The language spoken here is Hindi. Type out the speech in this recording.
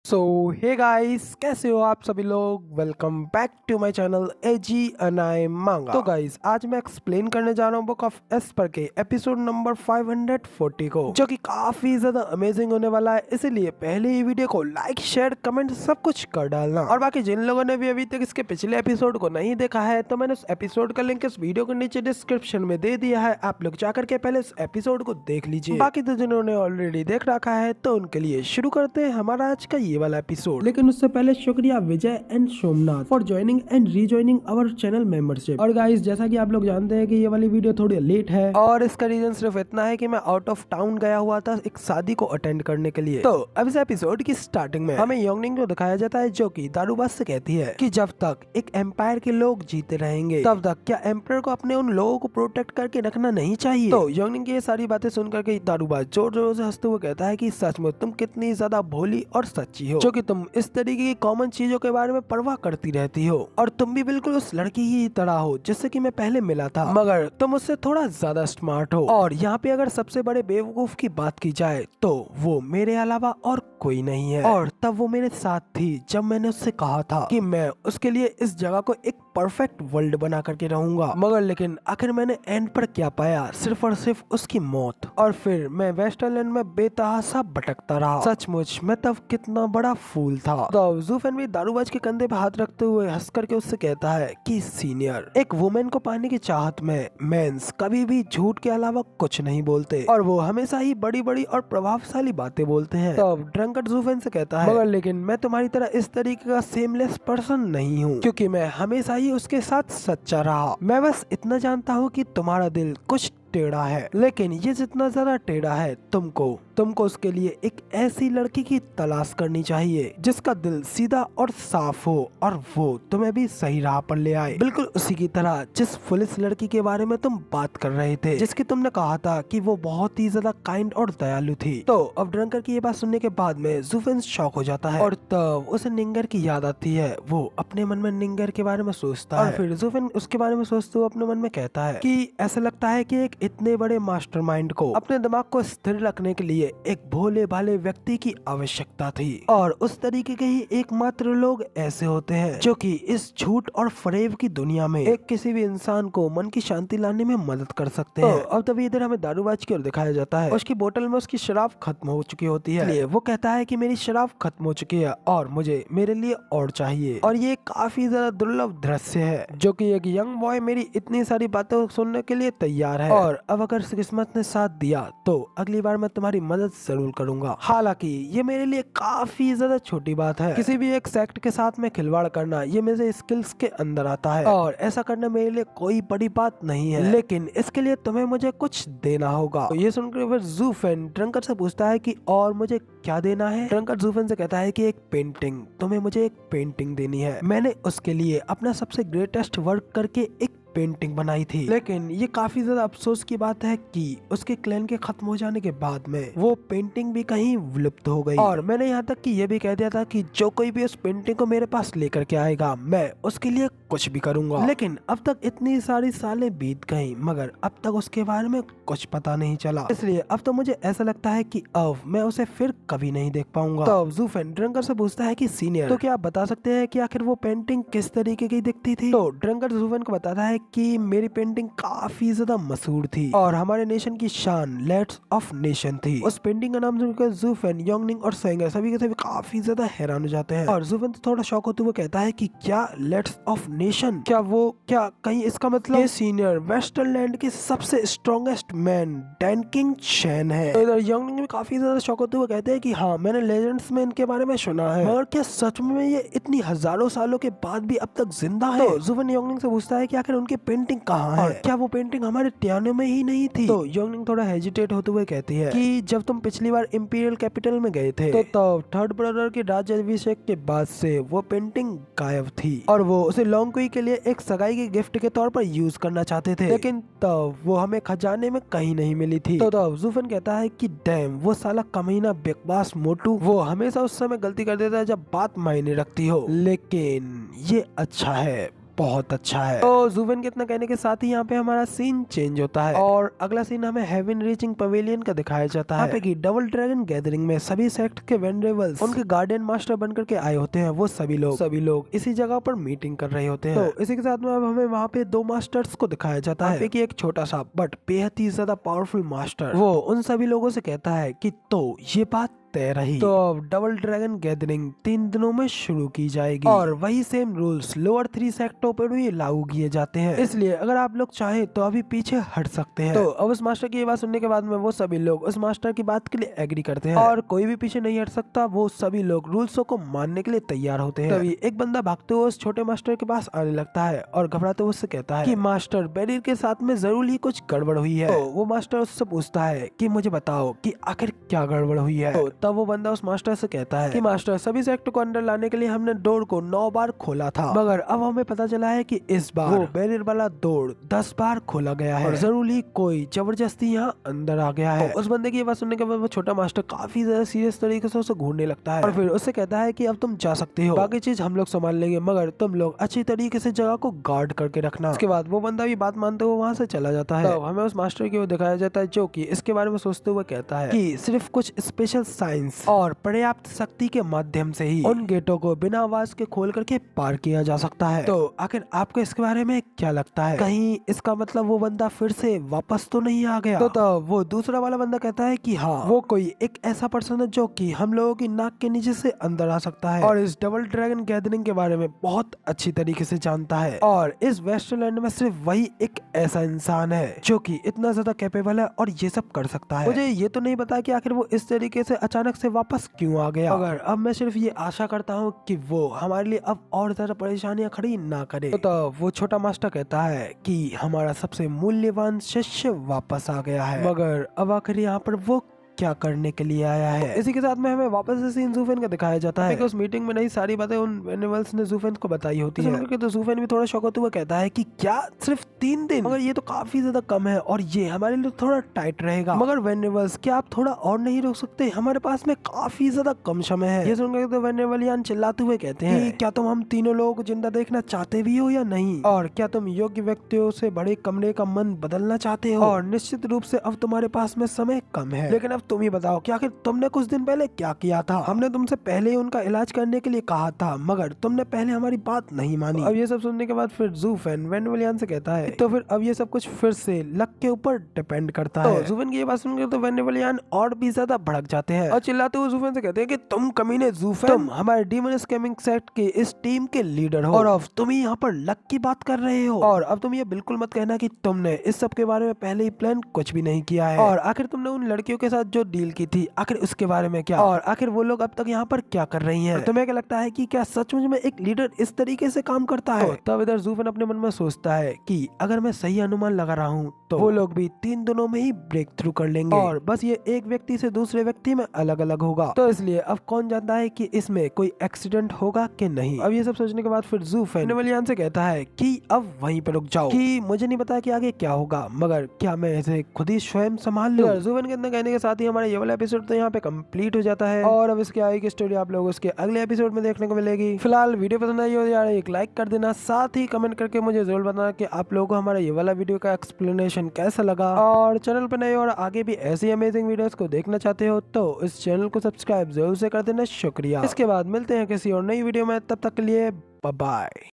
सो हे गाइस, कैसे हो आप सभी लोग। Welcome back to my channel एजी अनाय मांगा। तो गाइस, आज मैं एक्सप्लेन करने जा रहा हूँ बुक ऑफ एस्पर के एपिसोड नंबर 540 को, जो कि काफी ज्यादा अमेजिंग होने वाला है। इसीलिए पहले ही वीडियो को लाइक शेयर कमेंट सब कुछ कर डालना। और बाकी जिन लोगों ने भी अभी तक इसके पिछले एपिसोड को नहीं देखा है, तो मैंने उस एपिसोड का लिंक इस वीडियो के नीचे डिस्क्रिप्शन में दे दिया है। आप लोग जाकर के पहले इस एपिसोड को देख लीजिए। बाकी तो जिन्होंने ऑलरेडी देख रखा है, तो उनके लिए शुरू करते हैं हमारा आज का ये वाला एपिसोड। लेकिन उससे पहले शुक्रिया Vijay and Somnath for joining and rejoining our channel membership. और गाइस, जैसा कि आप लोग जानते हैं कि ये वाली वीडियो थोड़ी लेट है, और इसका रीजन सिर्फ इतना है कि मैं आउट ऑफ टाउन गया हुआ था एक शादी को अटेंड करने के लिए। तो अब इस एपिसोड की स्टार्टिंग में हमें योंगनिंग को दिखाया जाता है, जो कि दारूबाज से कहती है कि जब तक एक एम्पायर के लोग जीते रहेंगे, तब तक क्या एम्पायर को अपने उन लोगों को प्रोटेक्ट करके रखना नहीं चाहिए। तो योंगनिंग की ये सारी बातें सुनकर के दारूबाज जोर जोर से हंसते हुए कहता है कि सच में तुम कितनी ज्यादा भोली और सच्ची हो, जो कि तुम इस तरीके की कॉमन चीजों के बारे में परवाह करती रहती हो, और तुम भी बिल्कुल उस लड़की ही तरह हो जिससे कि मैं पहले मिला था, मगर तुम उससे थोड़ा ज्यादा स्मार्ट हो। और यहाँ पे अगर सबसे बड़े बेवकूफ की बात की जाए, तो वो मेरे अलावा और कोई नहीं है। और तब वो मेरे साथ थी जब मैंने उससे कहा था कि मैं उसके लिए इस जगह को एक परफेक्ट वर्ल्ड बना करके रहूंगा, मगर लेकिन आखिर मैंने एंड पर क्या पाया, सिर्फ और सिर्फ उसकी मौत। और फिर मैं वेस्टरलैंड में बेतहासा भटकता रहा। सचमुच मैं तब कितना बड़ा फूल था। तो ज़ूफेन भी दारूबाज के कंधे पे हाथ रखते हुए हंस करके उससे कहता है कि सीनियर, एक वुमेन को पाने की चाहत में मेंस कभी भी झूठ के अलावा कुछ नहीं बोलते, और वो हमेशा ही बड़ी बड़ी और प्रभावशाली बातें बोलते हैं। तो ड्रंकर्ड ज़ूफेन से कहता है, मगर लेकिन मैं तुम्हारी तरह इस तरीके का सेमलेस पर्सन नहीं हूँ, क्योंकि मैं हमेशा ही उसके साथ सच्चा रहा। मैं बस इतना जानता हूँ कि तुम्हारा दिल कुछ टेढ़ा है, लेकिन ये जितना ज्यादा टेढ़ा है, तुमको उसके लिए एक ऐसी लड़की की तलाश करनी चाहिए जिसका दिल सीधा और साफ हो, और वो तुम्हें भी सही राह पर ले आए, बिल्कुल उसी की तरह जिस पुलिस लड़की के बारे में तुम बात कर रहे थे, जिसकी तुमने कहा था कि वो बहुत ही ज्यादा काइंड और दयालु थी। तो अब ड्रंकर की ये बात सुनने के बाद में ज़ूफेन शॉक हो जाता है, और तब उसे निंगर की याद आती है। वो अपने मन में निंगर के बारे में सोचता है, और फिर ज़ूफेन उसके बारे में सोचते हुए अपने मन में कहता है कि ऐसा लगता है कि एक इतने बड़े मास्टरमाइंड को अपने दिमाग को स्थिर रखने के लिए एक भोले भाले व्यक्ति की आवश्यकता थी, और उस तरीके के ही एकमात्र लोग ऐसे होते हैं जो कि इस झूठ और फरेब की दुनिया में एक किसी भी इंसान को मन की शांति लाने में मदद कर सकते हैं। अब तभी इधर हमें दारूबाज की ओर दिखाया जाता है। उसकी बोतल में उसकी शराब खत्म हो चुकी होती है, इसलिए वो कहता है कि मेरी शराब खत्म हो चुकी है और मुझे मेरे लिए और चाहिए। और ये काफी ज्यादा दुर्लभ दृश्य है, जो कि एक यंग बॉय मेरी इतनी सारी बातें सुनने के लिए तैयार है, और अब अगर किस्मत ने साथ दिया तो अगली बार मैं तुम्हारी मदद जरूर करूंगा। हालांकि ये मेरे लिए काफी ज्यादा छोटी बात है, किसी भी एक सेक्ट के साथ में खिलवाड़ करना ये मेरे स्किल्स के अंदर आता है, और ऐसा करना मेरे लिए कोई बड़ी बात नहीं है, लेकिन इसके लिए तुम्हें मुझे कुछ देना होगा। तो ये सुनकर फिर ज़ूफेन ड्रंकर से पूछता है कि और मुझे क्या देना है। ड्रंकर ज़ूफेन से कहता है कि एक पेंटिंग, तुम्हें मुझे एक पेंटिंग देनी है। मैंने उसके लिए अपना सबसे ग्रेटेस्ट वर्क करके एक पेंटिंग बनाई थी, लेकिन ये काफी ज्यादा अफसोस की बात है कि उसके क्लैन के खत्म हो जाने के बाद में वो पेंटिंग भी कहीं विलुप्त हो गई। और मैंने यहाँ तक कि ये भी कह दिया था कि जो कोई भी उस पेंटिंग को मेरे पास लेकर के आएगा, मैं उसके लिए कुछ भी करूंगा। लेकिन अब तक इतनी सारी सालें बीत गई, मगर अब तक उसके बारे में कुछ पता नहीं चला, इसलिए अब तो मुझे ऐसा लगता है कि अब मैं उसे फिर कभी नहीं देख पाऊंगा। तो ज़ूफेन ड्रंकर से पूछता है कि सीनियर, तो क्या आप बता सकते हैं कि आखिर वो पेंटिंग किस तरीके की दिखती थी। तो ड्रंकर ज़ूफेन को बताता है कि मेरी पेंटिंग काफी ज्यादा मशहूर थी और हमारे नेशन की शान, लेट्स ऑफ नेशन थी। उस पेंटिंग का नाम सुनकर ज़ूफेन, योंगनिंग और सेंगर सभी के सभी काफी ज्यादा हैरान हो जाते हैं, और ज़ूफेन तो थोड़ा शौक होते हुए कहता है कि क्या लेट्स ऑफ नेशन, क्या कहीं इसका मतलब सीनियर वेस्टरलैंड के सबसे स्ट्रॉन्गेस्ट मैन डैन किंग चैन है। तो इधर योंगनिंग भी काफी ज्यादा शौक होते हुए कहते हैं कि हाँ, मैंने लेजेंड्स में इनके बारे में सुना है, मगर क्या सच में ये इतनी हजारों सालों के बाद भी अब तक जिंदा है। तो ज़ूफेन योंगनिंग से पूछता है कि आखिर उनकी पेंटिंग कहाँ है, क्या वो पेंटिंग हमारे टियानो में ही नहीं थी। तो योंगनिंग थोड़ा हेजिटेट होते हुए कहती है कि जब तुम पिछली बार इंपीरियल कैपिटल में गए थे, तो थर्ड ब्रदर के राज्याभिषेक के बाद से वो पेंटिंग गायब थी, और वो उसे लोंगक्वी के लिए एक सगाई के गिफ्ट के तौर पर यूज करना चाहते थे, लेकिन तब वो हमें खजाने में कहीं नहीं मिली थी। तो तब ज़ूफेन कहता है कि डैम, वो साला कमीना बेकवास मोटू, वो हमेशा उस समय गलती कर देता है जब बात मायने रखती हो, लेकिन ये अच्छा है बहुत अच्छा है। तो जूवेन के इतना कहने के साथ ही यहाँ पे हमारा सीन चेंज होता है और अगला सीन हमें हेवन रीचिंग पवेलियन का दिखाया जाता है। यहाँ पे की डबल ड्रैगन गैदरिंग में सभी सेक्ट के वेनरेबल्स उनके गार्डियन मास्टर बनकर के आए होते हैं। वो सभी लोग इसी जगह पर मीटिंग कर रहे होते हैं। तो इसी के साथ में अब हमें वहाँ पे दो मास्टर्स को दिखाया जाता है कि एक छोटा सा बट बेहद ही ज्यादा पावरफुल मास्टर वो उन सभी लोगों से कहता है कि तो ये बात तय रही, तो अब डबल ड्रैगन गैदरिंग 3 दिनों में शुरू की जाएगी और वही सेम रूल्स लोअर 3 सेक्टरों पर भी लागू किए जाते हैं। इसलिए अगर आप लोग चाहे तो अभी पीछे हट सकते हैं। तो अब उस मास्टर की ये बात सुनने के बाद में वो सभी लोग उस मास्टर की बात के लिए एग्री करते हैं और कोई भी पीछे नहीं हट सकता। वो सभी लोग रूल्सों को मानने के लिए तैयार होते हैं। तभी एक बंदा भागते हुए उस छोटे मास्टर के पास आने लगता है और घबराते हुए उससे कहता है कि मास्टर बेरियर के साथ में जरूर ही कुछ गड़बड़ हुई है। तो वो मास्टर उससे पूछता है कि मुझे बताओ कि आखिर क्या गड़बड़ हुई है। तो तब वो बंदा उस मास्टर से कहता है कि मास्टर सभी सेक्टर को अंदर लाने के लिए हमने डोर को 9 बार खोला था, मगर अब हमें पता चला है कि इस बार वो बैरियर वाला डोर 10 बार खोला गया है और जरूर ही कोई जबरदस्ती यहाँ अंदर आ गया है। तो उस बंदे की ये बात सुनने के बाद वो छोटा मास्टर काफी ज्यादा सीरियस तरीके से उसे घूरने लगता है और फिर उससे कहता है कि अब तुम जा सकते हो, बाकी चीज हम लोग संभाल लेंगे, मगर तुम लोग अच्छी तरीके से जगह को गार्ड करके रखना। उसके बाद वो बंदा भी बात मानते हुए वहाँ से चला जाता है। तो हमें उस मास्टर की वो दिखाया जाता है जो कि इसके बारे में सोचते हुए कहता है कि सिर्फ कुछ स्पेशल साइंस और पर्याप्त शक्ति के माध्यम से ही उन गेटों को बिना आवाज के खोल करके पार किया जा सकता है। तो आखिर आपको इसके बारे में क्या लगता है? कहीं इसका मतलब वो बंदा फिर से वापस तो नहीं आ गया? तो वो दूसरा वाला बंदा कहता है कि हाँ, वो कोई एक ऐसा पर्सन है जो कि हम लोगों की नाक के नीचे से अंदर आ सकता है और इस डबल ड्रैगन गैदरिंग के बारे में बहुत अच्छी तरीके से जानता है और इस वेस्टलैंड में सिर्फ वही एक ऐसा इंसान है जो कि इतना ज्यादा कैपेबल है और ये सब कर सकता है। मुझे ये तो नहीं पता कि आखिर वो इस तरीके से अचानक से वापस क्यों आ गया, मगर अब मैं सिर्फ ये आशा करता हूँ कि वो हमारे लिए अब और ज्यादा परेशानियां खड़ी ना करे। तो वो छोटा मास्टर कहता है कि हमारा सबसे मूल्यवान शिष्य वापस आ गया है, मगर अब आखिर यहाँ पर वो क्या करने के लिए आया है। इसी के साथ में हमें वापस से सीन जूफेन का दिखाया जाता है। उस मीटिंग में नई सारी बातें उन वेनेबल्स ने जूफेन को बताई होती है। तो जूफेन भी थोड़ा शौक होते हुए कहता है कि क्या सिर्फ 3 दिन, मगर ये तो काफी ज्यादा कम है और ये हमारे लिए थोड़ा टाइट रहेगा। मगर वेनेबल्स क्या आप थोड़ा और नहीं रोक सकते? हमारे पास में काफी ज्यादा कम समय है। ये सुनकर तो वेनेबलियन चिल्लाते हुए कहते हैं कि क्या तुम हम तीनों लोगों को जिंदा देखना चाहते भी हो या नहीं, और क्या तुम योग्य व्यक्तियों से बड़े कमरे का मन बदलना चाहते हो? और निश्चित रूप से अब तुम्हारे पास में समय कम है, लेकिन अब तुम ही बताओ कि आखिर तुमने कुछ दिन पहले क्या किया था? हमने तुमसे पहले ही उनका इलाज करने के लिए कहा था, मगर तुमने पहले हमारी बात नहीं मानी। अब ये सब सुनने के बाद फिर जूफेन वेनेबलियन से कहता है तो फिर अब ये सब कुछ फिर से लक के ऊपर डिपेंड करता है। जूफेन की ये बात सुनकर तो वेनेबलियन और भी ज्यादा भड़क जाते हैं और चिल्लाते हुए जूफेन से कहते हैं कि तुम कमीने जूफेन, तुम हमारे डीमन स्कैमिंग सेट के इस टीम के लीडर हो और अब तुम ही यहाँ पर लक की बात कर रहे हो, और अब तुम ये बिल्कुल मत कहना कि तुमने इस सब के बारे में पहले ही प्लान कुछ भी नहीं किया है। और आखिर तुमने उन लड़कियों के साथ जो डील की थी, आखिर उसके बारे में क्या? और आखिर वो लोग अब तक यहाँ पर क्या कर रही हैं? तुम्हें क्या लगता है कि क्या सचमुच में एक लीडर इस तरीके से काम करता है? तब इधर जूफेन अपने मन में सोचता है कि अगर मैं सही अनुमान लगा रहा हूँ तो वो लोग भी 3 दिनों में ही ब्रेक थ्रू कर लेंगे और बस ये एक व्यक्ति से दूसरे व्यक्ति में अलग अलग होगा। तो इसलिए अब कौन जानता है कि इसमें कोई एक्सीडेंट होगा कि नहीं। अब ये सब सोचने के बाद फिर जूफेन वेनेबलियन से कहता है कि अब वहीं पर रुक जाओ, कि मुझे नहीं पता कि आगे क्या होगा, मगर क्या मैं इसे खुद ही स्वयं संभाल लूं। जूफेन के इतना कहने के साथ ही हमारा ये वाला एपिसोड तो यहाँ पे कंप्लीट हो जाता है और अब इसके आगे की स्टोरी आप लोगों को अगले एपिसोड में देखने को मिलेगी। फिलहाल वीडियो पसंद आई हो यार एक लाइक कर देना, साथ ही कमेंट करके मुझे जरूर बताना कि आप लोगों को हमारा ये वाला वीडियो का एक्सप्लेनेशन कैसा लगा, और चैनल पर नए और आगे भी ऐसी अमेजिंग वीडियोस को देखना चाहते हो तो इस चैनल को सब्सक्राइब जरूर से कर देना। शुक्रिया। इसके बाद मिलते हैं किसी और नई वीडियो में, तब तक के लिए बाय बाय।